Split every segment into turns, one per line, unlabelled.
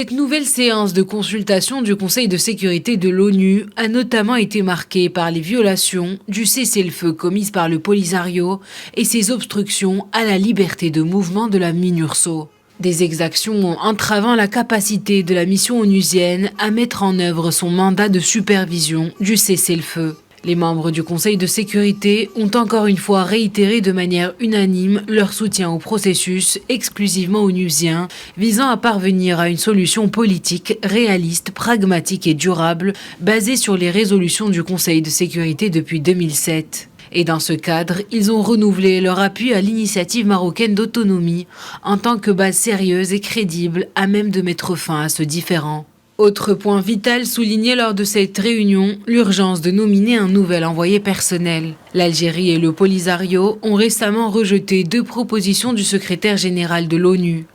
Cette nouvelle séance de consultation du Conseil de sécurité de l'ONU a notamment été marquée par les violations du cessez-le-feu commises par le Polisario et ses obstructions à la liberté de mouvement de la MINURSO. Des exactions entravant la capacité de la mission onusienne à mettre en œuvre son mandat de supervision du cessez-le-feu. Les membres du Conseil de sécurité ont encore une fois réitéré de manière unanime leur soutien au processus exclusivement onusien visant à parvenir à une solution politique réaliste, pragmatique et durable basée sur les résolutions du Conseil de sécurité depuis 2007. Et dans ce cadre, ils ont renouvelé leur appui à l'initiative marocaine d'autonomie en tant que base sérieuse et crédible à même de mettre fin à ce différend. Autre point vital souligné lors de cette réunion, l'urgence de nominer un nouvel envoyé personnel. L'Algérie et le Polisario ont récemment rejeté 2 propositions du secrétaire général de l'ONU.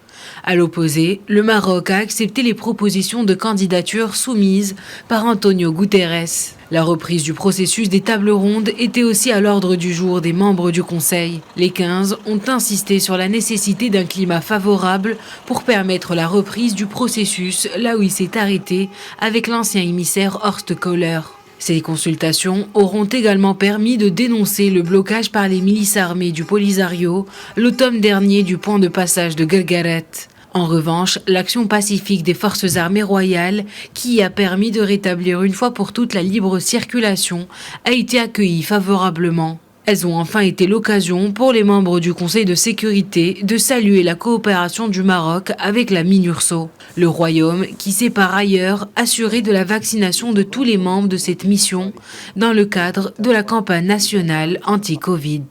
À l'opposé, le Maroc a accepté les propositions de candidature soumises par Antonio Guterres. La reprise du processus des tables rondes était aussi à l'ordre du jour des membres du Conseil. Les 15 ont insisté sur la nécessité d'un climat favorable pour permettre la reprise du processus là où il s'est arrêté avec l'ancien émissaire Horst Köhler. Ces consultations auront également permis de dénoncer le blocage par les milices armées du Polisario l'automne dernier du pont de passage de Guelgueret. En revanche, l'action pacifique des forces armées royales, qui a permis de rétablir une fois pour toutes la libre circulation, a été accueillie favorablement. Elles ont enfin été l'occasion pour les membres du Conseil de sécurité de saluer la coopération du Maroc avec la MINURSO, le royaume qui s'est par ailleurs assuré de la vaccination de tous les membres de cette mission dans le cadre de la campagne nationale anti-Covid.